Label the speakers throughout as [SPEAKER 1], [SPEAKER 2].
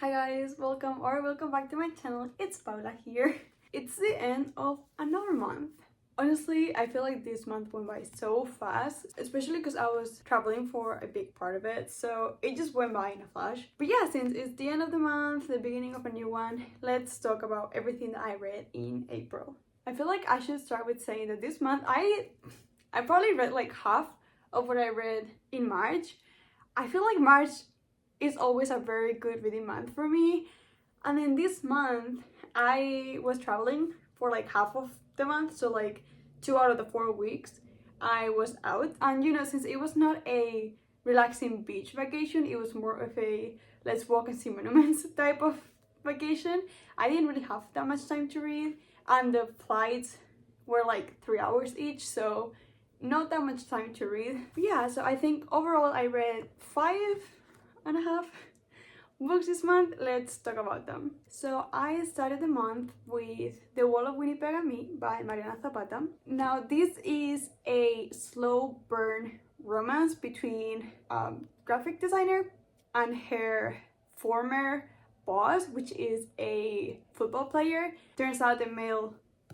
[SPEAKER 1] Hi guys, welcome back to my channel. It's Paula here. It's the end of another month. Honestly, I feel like this month went by so fast, especially because I was traveling for a big part of it, so it just went by in a flash. But yeah, since it's the end of the month, the beginning of a new one, let's talk about everything that I read in April. I feel like I should start with saying that this month I probably read like half of what I read in March. I feel like March is always a very good reading month for me, and then this month I was traveling for like half of the month, so like 2 out of the 4 weeks I was out. And you know, since it was not a relaxing beach vacation, it was more of a let's walk and see monuments type of vacation, I didn't really have that much time to read, and the flights were like 3 hours each, so not that much time to read. But yeah, so I think overall I read 5.5 books this month. Let's talk about them. So I started the month with The Wall of Winnipeg and Me by Mariana Zapata. Now this is a slow burn romance between a graphic designer and her former boss, which is a football player. Turns out the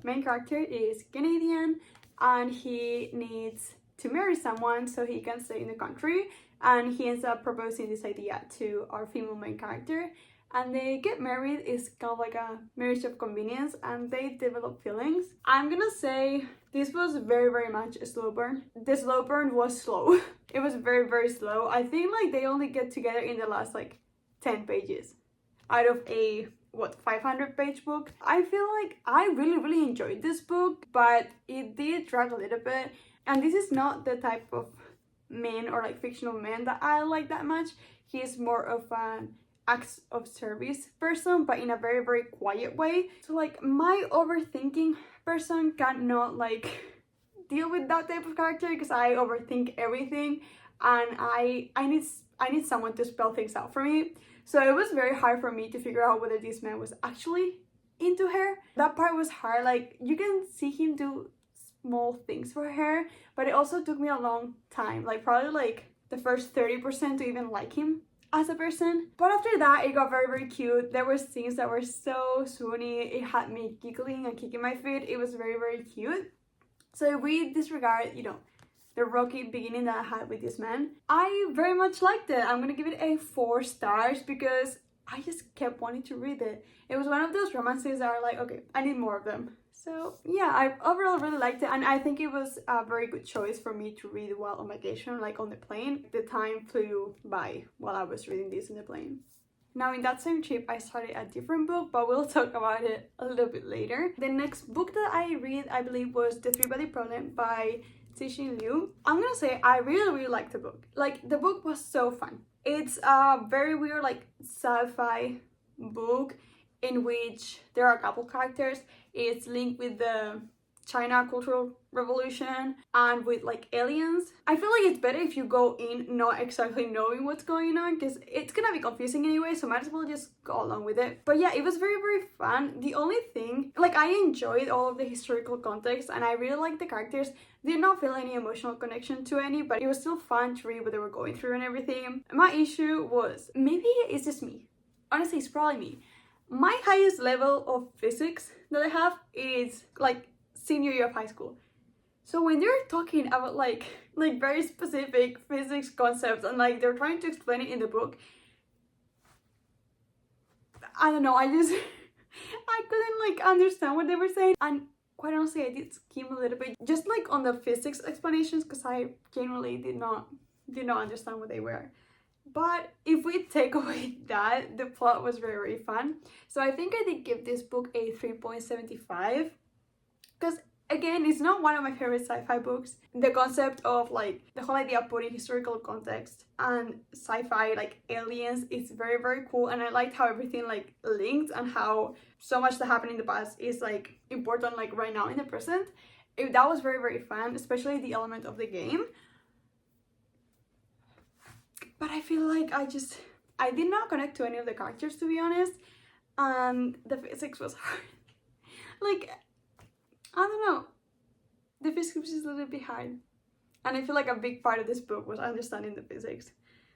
[SPEAKER 1] main character is Canadian and he needs to marry someone so he can stay in the country, and he ends up proposing this idea to our female main character, and they get married. It's kind of like a marriage of convenience, and they develop feelings. I'm gonna say this was very much a slow burn. The slow burn was slow. It was very slow. I think like they only get together in the last like 10 pages out of a 500-page book. I feel like I really enjoyed this book, but it did drag a little bit, and this is not the type of man or like fictional man that I like that much. He is more of an acts of service person, but in a very quiet way. So like my overthinking person cannot like deal with that type of character, because I overthink everything, and I need someone to spell things out for me. So it was very hard for me to figure out whether this man was actually into her. That part was hard. Like you can see him do small things for her, but it also took me a long time, like probably like the first 30% to even like him as a person. But after that it got very cute. There were scenes that were so swoony. It had me giggling and kicking my feet. It was very cute. So if we disregard, you know, the rocky beginning that I had with this man, I very much liked it. I'm gonna give it a 4 stars because I just kept wanting to read it. It was one of those romances that are like, okay, I need more of them. So yeah, I overall really liked it, and I think it was a very good choice for me to read while on vacation, like on the plane. The time flew by while I was reading this in the plane. Now in that same trip I started a different book, but we'll talk about it a little bit later. The next book that I read, I believe, was The Three-Body Problem by Cixin Liu. I'm gonna say I really liked the book. Like the book was so fun. It's a very weird like sci-fi book in which there are a couple characters. It's linked with the China Cultural Revolution and with like aliens. I feel like it's better if you go in not exactly knowing what's going on, because it's gonna be confusing anyway, so might as well just go along with it. But yeah, it was very fun. The only thing, like I enjoyed all of the historical context and I really liked the characters. Did not feel any emotional connection to any, but it was still fun to read what they were going through and everything. My issue was, maybe it's just me, honestly it's probably me, my highest level of physics that I have is like senior year of high school. So when they're talking about like very specific physics concepts and like they're trying to explain it in the book, I don't know, I couldn't like understand what they were saying. And quite honestly, I did skim a little bit just like on the physics explanations, because I genuinely did not understand what they were. But if we take away that, the plot was very fun. So I think I did give this book a 3.75, because again, it's not one of my favorite sci-fi books. The concept of like the whole idea of putting historical context and sci-fi like aliens is very cool, and I liked how everything like linked and how so much that happened in the past is like important like right now in the present. That was very fun, especially the element of the game. But I feel like I did not connect to any of the characters, to be honest, and the physics was hard. Like, I don't know, the physics is a little bit hard, and I feel like a big part of this book was understanding the physics.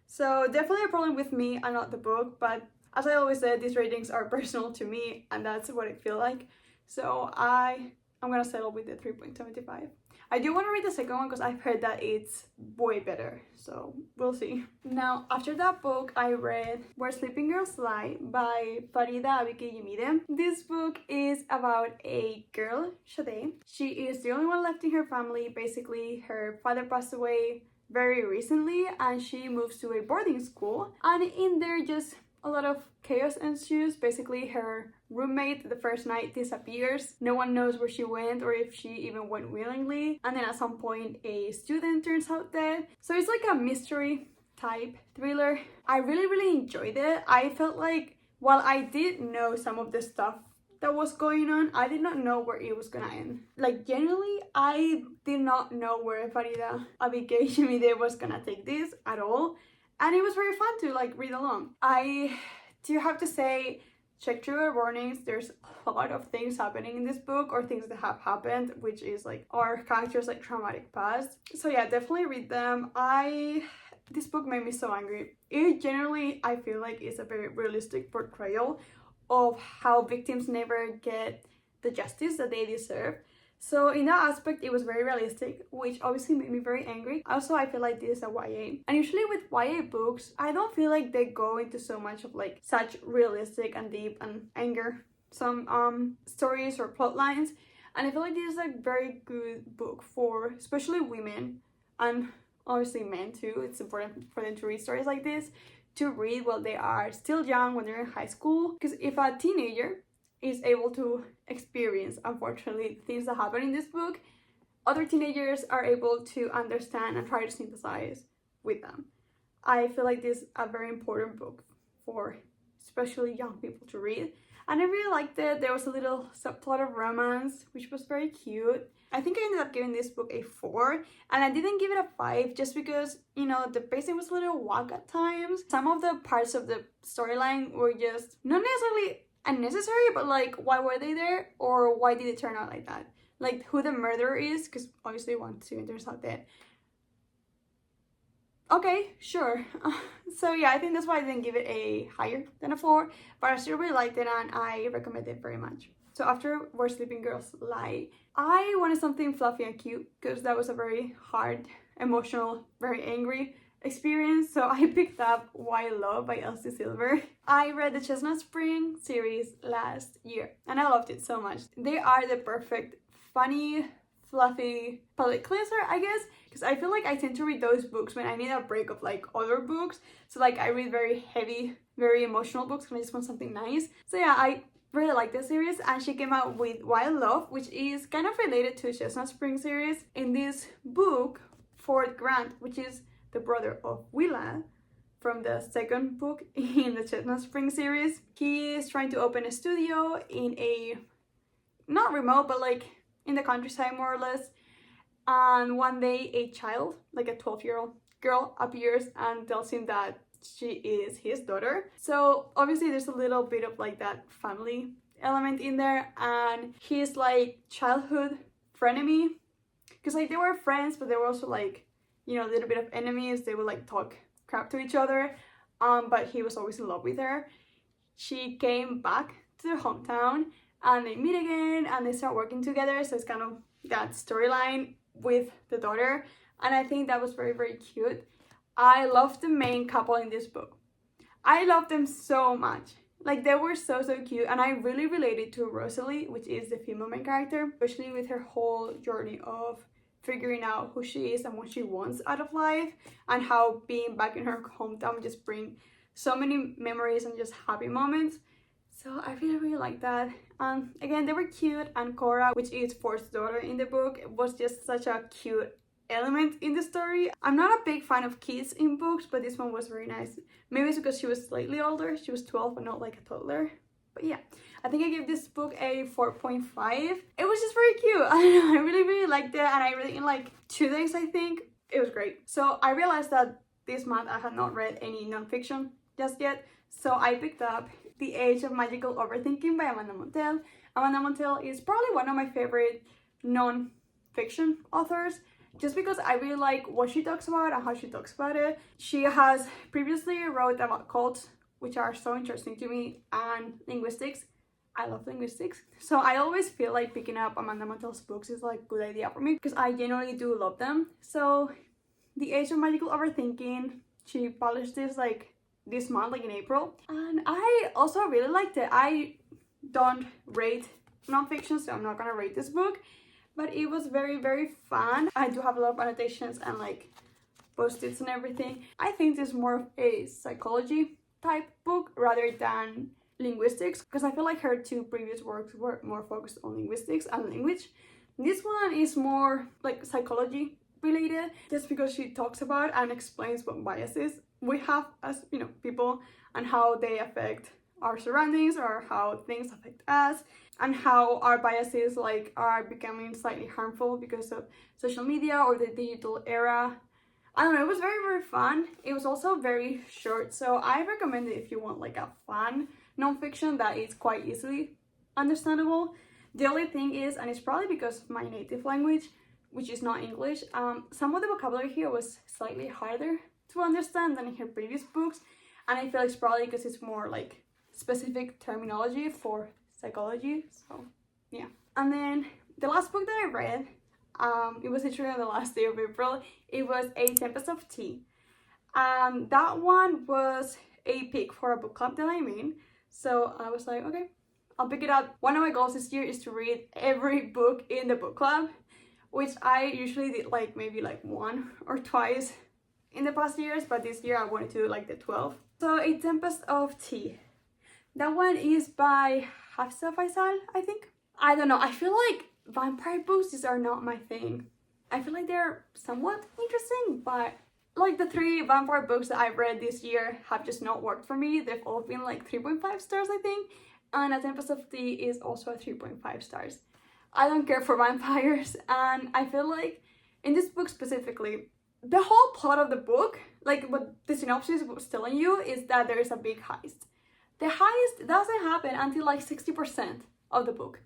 [SPEAKER 1] So definitely a problem with me and not the book, but as I always said, these ratings are personal to me, and that's what I feel like. So I'm gonna settle with the 3.75. I do want to read the second one because I've heard that it's way better, so we'll see. Now, after that book, I read Where Sleeping Girls Lie by Farida Abike. This book is about a girl, Shade. She is the only one left in her family. Basically, her father passed away very recently and she moves to a boarding school, and in there just a lot of chaos ensues. Basically, her roommate the first night disappears. No one knows where she went or if she even went willingly. And then at some point, a student turns out dead. So it's like a mystery type thriller. I really enjoyed it. I felt like while I did know some of the stuff that was going on, I did not know where it was gonna end. Like, generally, I did not know where Farida Abike was gonna take this at all. And it was very fun to like read along. I do have to say, check trigger warnings. There's a lot of things happening in this book, or things that have happened, which is like our characters like traumatic past. So yeah, definitely read them. This book made me so angry. It generally, I feel like, is a very realistic portrayal of how victims never get the justice that they deserve. So in that aspect, it was very realistic, which obviously made me very angry. Also, I feel like this is a YA. And usually with YA books, I don't feel like they go into so much of like such realistic and deep and anger some stories or plot lines. And I feel like this is a very good book for especially women and obviously men too. It's important for them to read stories like this, to read while they are still young, when they're in high school. Because if a teenager is able to experience, unfortunately, things that happen in this book, other teenagers are able to understand and try to sympathize with them. I feel like this is a very important book for especially young people to read. And I really liked it. There was a little subplot of romance, which was very cute. I think I ended up giving this book a 4, and I didn't give it a 5 just because, you know, the pacing was a little whack at times. Some of the parts of the storyline were just not necessarily unnecessary, but like, why were they there, or why did it turn out like that? Like, who the murderer is, because obviously one student turns out dead. Okay, sure. So yeah, I think that's why I didn't give it a higher than a 4, but I still really liked it and I recommend it very much. So after Where Sleeping Girls Lie, I wanted something fluffy and cute because that was a very hard, emotional, very angry experience. So I picked up Why Love by Elsie Silver. I read the Chestnut Spring series last year and I loved it so much. They are the perfect, funny, fluffy palate cleanser, I guess, because I feel like I tend to read those books when I need a break of like other books. So like I read very heavy, very emotional books when I just want something nice. So yeah, I really like this series, and she came out with Wild Love, which is kind of related to Chestnut Spring series. In this book, Ford Grant, which is the brother of Willa from the second book in the Chestnut Spring series, he is trying to open a studio in a, not remote, but like in the countryside more or less. And one day a child, like a 12-year-old girl, appears and tells him that she is his daughter. So obviously there's a little bit of like that family element in there, and he's like childhood frenemy, because like they were friends, but they were also like, you know, a little bit of enemies. They would like talk crap to each other, but he was always in love with her. She came back to their hometown and they meet again and they start working together. So it's kind of that storyline with the daughter, and I think that was very cute. I love the main couple in this book. I love them so much. Like, they were so cute, and I really related to Rosalie, which is the female main character, especially with her whole journey of figuring out who she is and what she wants out of life, and how being back in her hometown just bring so many memories and just happy moments. So I really like that. Again, they were cute, and Cora, which is Ford's daughter in the book, was just such a cute element in the story. I'm not a big fan of kids in books, but this one was very nice. Maybe it's because she was slightly older. She was 12 but not like a toddler. But yeah, I think I gave this book a 4.5. It was just very cute. I don't know, I really liked it, and I read it in like 2 days, I think. It was great. So I realized that this month I had not read any non-fiction just yet, so I picked up The Age of Magical Overthinking by Amanda Montell. Amanda Montell is probably one of my favorite non-fiction authors, just because I really like what she talks about and how she talks about it. She has previously wrote about cults which are so interesting to me, and linguistics. I love linguistics, so I always feel like picking up Amanda Mantel's books is like a good idea for me because I genuinely do love them. So The Age of Magical Overthinking, she published this like this month, like in April, and I also really liked it. I don't rate nonfiction, so I'm not gonna rate this book, but it was very, very fun. I do have a lot of annotations and like post-its and everything. I think this is more of a psychology type book rather than linguistics, because I feel like her two previous works were more focused on linguistics and language. This one is more like psychology related, just because she talks about and explains what biases we have as, you know, people, and how they affect our surroundings or how things affect us, and how our biases like are becoming slightly harmful because of social media or the digital era. I don't know, it was very, very fun. It was also very short, so I recommend it if you want like a fun nonfiction that is quite easily understandable. The only thing is, and it's probably because of my native language, which is not English, some of the vocabulary here was slightly harder to understand than in her previous books, and I feel it's probably because it's more like specific terminology for psychology, so yeah. And then the last book that I read, it was literally on the last day of April. It was A Tempest of Tea. That one was a pick for a book club that I'm in. So I was like, okay, I'll pick it up. One of my goals this year is to read every book in the book club, which I usually did like maybe like 1 or twice in the past years, but this year I wanted to do like the 12. So A Tempest of Tea. That one is by Hafsa Faisal, I think. I don't know, I feel like vampire books, these are not my thing. I feel like they're somewhat interesting, but like the 3 vampire books that I've read this year have just not worked for me. They've all been like 3.5 stars, I think. And A Tempest of Tea is also a 3.5 stars. I don't care for vampires, and I feel like in this book specifically, the whole plot of the book, like what the synopsis was telling you, is that there is a big heist. The heist doesn't happen until like 60% of the book.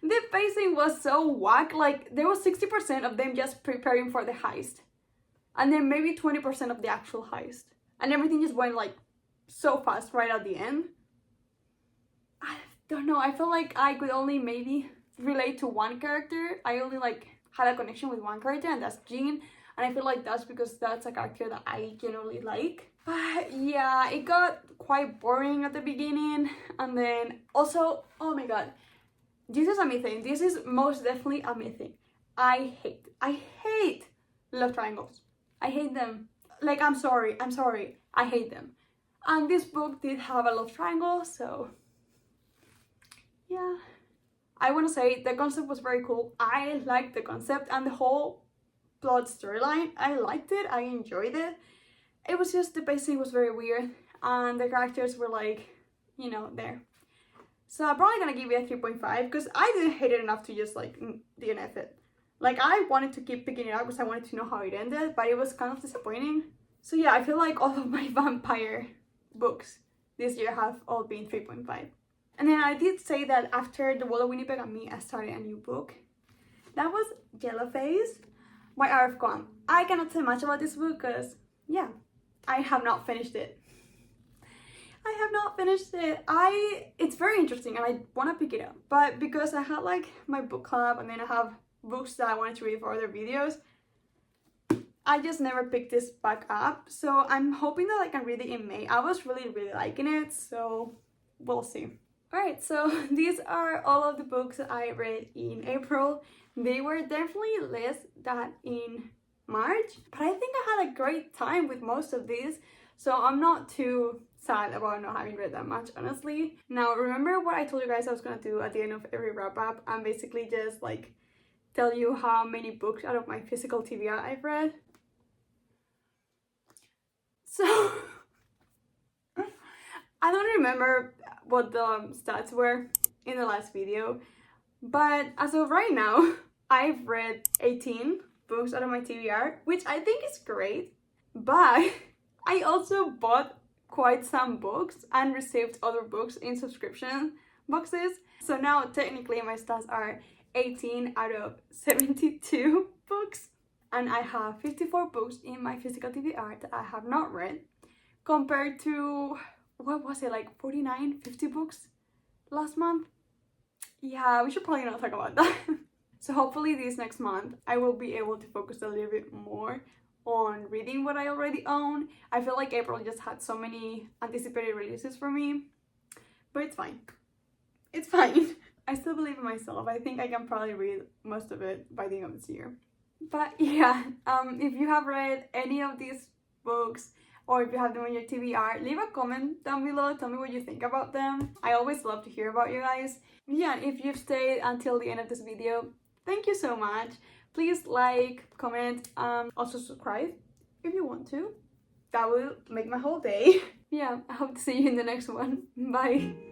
[SPEAKER 1] The pacing was so whack, like there was 60% of them just preparing for the heist, and then maybe 20% of the actual heist, and everything just went like so fast right at the end. I don't know, I feel like I could only maybe relate to one character. I only like had a connection with one character, and that's Jean, and I feel like that's because that's a character that I generally like. But yeah, it got quite boring at the beginning, and then also, oh my god, this is a me thing. This is most definitely a me thing. I hate love triangles. I hate them. Like, I'm sorry. I hate them. And this book did have a love triangle, so yeah. I want to say the concept was very cool. I liked the concept and the whole plot storyline. I liked it. I enjoyed it. It was just the pacing was very weird, and the characters were like, you know, there. So I'm probably gonna give it a 3.5 because I didn't hate it enough to just like DNF it. Like, I wanted to keep picking it up because I wanted to know how it ended, but it was kind of disappointing. So yeah, I feel like all of my vampire books this year have all been 3.5. And then I did say that after The Wall of Winnipeg and Me, I started a new book. That was Yellowface by R.F. Glum. I cannot say much about this book because, yeah, I have not finished it. It's very interesting and I want to pick it up, but because I had like my book club and then I have books that I wanted to read for other videos, I just never picked this back up. So I'm hoping that I can read it in May. I was really liking it, so we'll see. Alright, so these are all of the books that I read in April. They were definitely less than in March, but I think I had a great time with most of these, so I'm not too sad about not having read that much, honestly. Now, remember what I told you guys I was gonna do at the end of every wrap up, and basically just like tell you how many books out of my physical TBR I've read? So I don't remember what the stats were in the last video, but as of right now, I've read 18 books out of my TBR, which I think is great, but I also bought quite some books and received other books in subscription boxes. So now technically my stats are 18 out of 72 books, and I have 54 books in my physical TBR that I have not read, compared to what was it, like 49, 50 books last month? Yeah, we should probably not talk about that. So hopefully this next month I will be able to focus a little bit more on reading what I already own. I feel like April just had so many anticipated releases for me, but it's fine. It's fine. I still believe in myself. I think I can probably read most of it by the end of this year. But yeah, if you have read any of these books, or if you have them on your TBR, leave a comment down below. Tell me what you think about them. I always love to hear about you guys. Yeah, if you've stayed until the end of this video, thank you so much. Please like, comment, also subscribe if you want to. That will make my whole day. Yeah, I hope to see you in the next one. Bye.